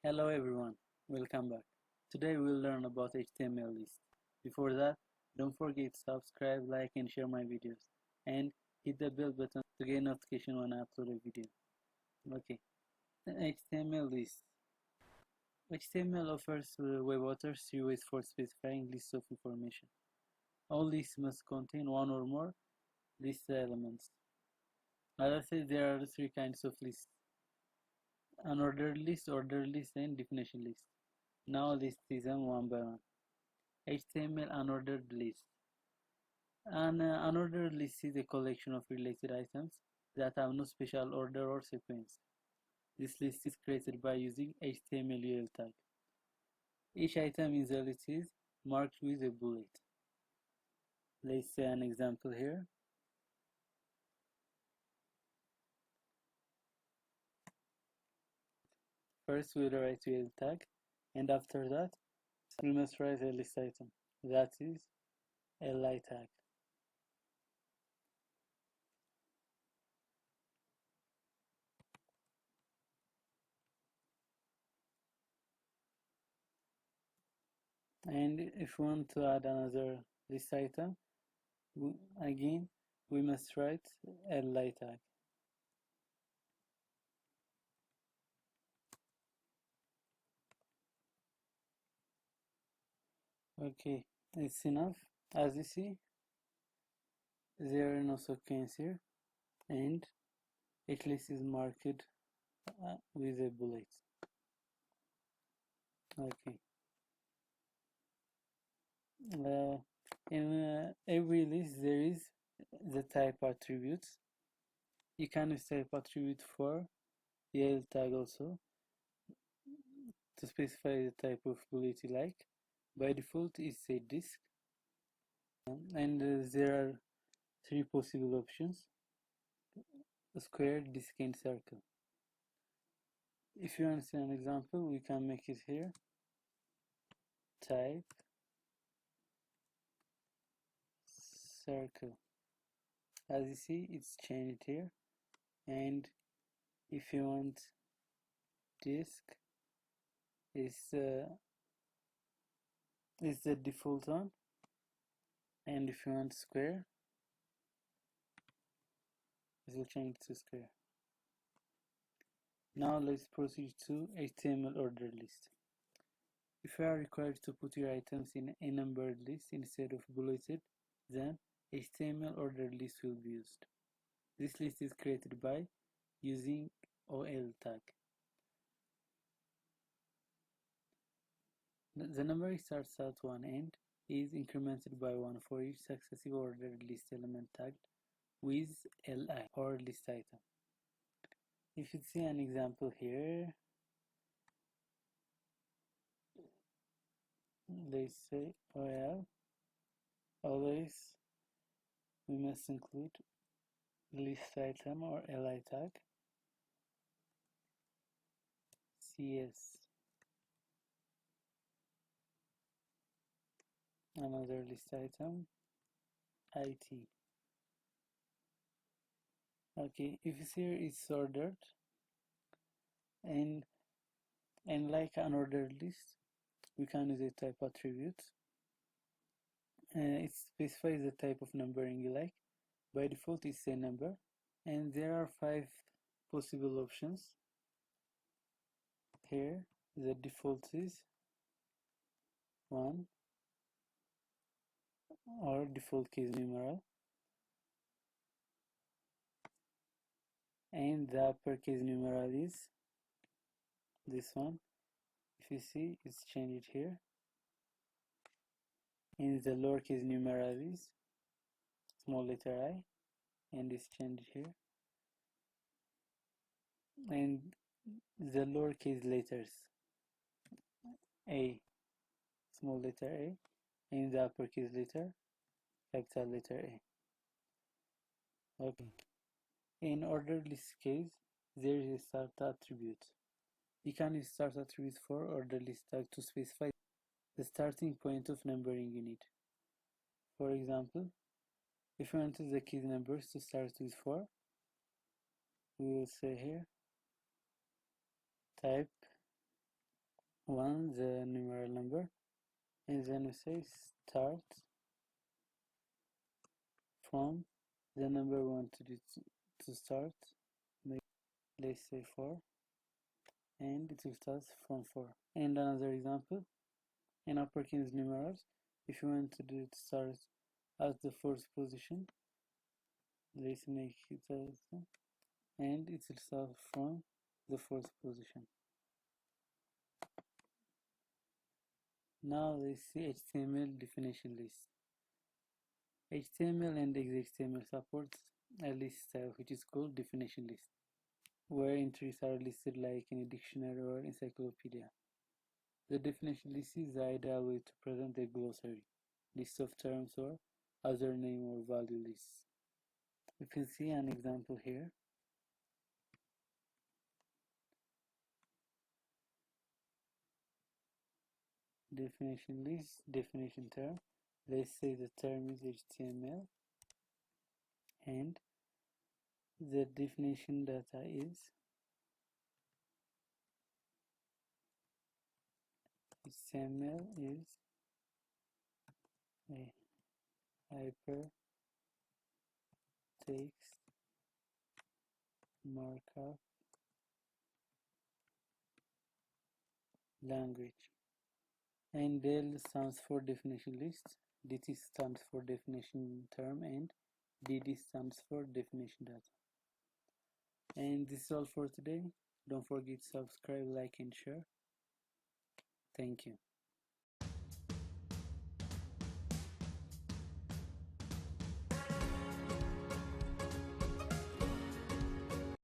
Hello everyone, welcome back. Today we'll learn about HTML list. Before that, don't forget to subscribe, like and share my videos. And hit the bell button to get notification when I upload a video. Okay, HTML list. HTML offers web authors three ways for specifying lists of information. All lists must contain one or more list elements. As I said, there are three kinds of lists: unordered list, ordered list, and definition list. Now list them one by one. HTML unordered list. An unordered list is a collection of related items that have no special order or sequence. This list is created by using HTML UL tag. Each item in the list is marked with a bullet. Let's say an example here. First we'll write UL tag, and after that we must write a list item, that is li tag. And if we want to add another list item, again we must write li tag. Okay, it's enough. As you see, there are no sequence here, and each list is marked with a bullet. Okay. In every list, there is the type attributes. You can use type attribute for EL tag also to specify the type of bullet you like. By default, it's a disk, and there are three possible options: a square, disk, and circle. If you want to see an example, we can make it here. Type circle. As you see, it's changed here. And if you want disk, is the default one. And if you want square, it will change to square. Now let's proceed to HTML order list. If you are required to put your items in a numbered list instead of bulleted, then HTML order list will be used. This list is created by using OL tag. The number starts at 1 and is incremented by 1 for each successive ordered list element tagged with li or list item. If you see an example here, let's say OL, always we must include list item or li tag, CS, another list item, IT. Okay, if you see here, it's ordered, and like an ordered list, we can use a type attribute. It specifies the type of numbering you like. By default, it's a number, and there are 5 possible options. Here, the default is 1 or default case numeral, and the uppercase numeral is this one. If you see, it's changed here, and the lowercase numeral is small letter I, and it's changed here, and the lowercase letters A, small letter A, and the uppercase letter, capital letter A. Okay. In ordered list case, there is a start attribute. You can use start attribute for ordered list tag to specify the starting point of numbering you need. For example, if you want the key numbers to start with 4, we will say here type one, the numeral number, and then we say start from the number we want to start. Let's say 4, and it will start from 4. And another example, in uppercase numerals, if you want to do it start at the fourth position, let's make it and it will start from the fourth position. Now let's see HTML definition list. HTML and XHTML supports a list style which is called definition list, where entries are listed like in a dictionary or encyclopedia. The definition list is the ideal way to present a glossary, list of terms or other name or value lists. You can see an example here. Definition list, definition term. Let's say the term is HTML and the definition data is HTML is a hypertext markup language. And DEL stands for definition list, DT stands for definition term, and DD stands for definition data. And this is all for today. Don't forget to subscribe, like, and share. Thank you.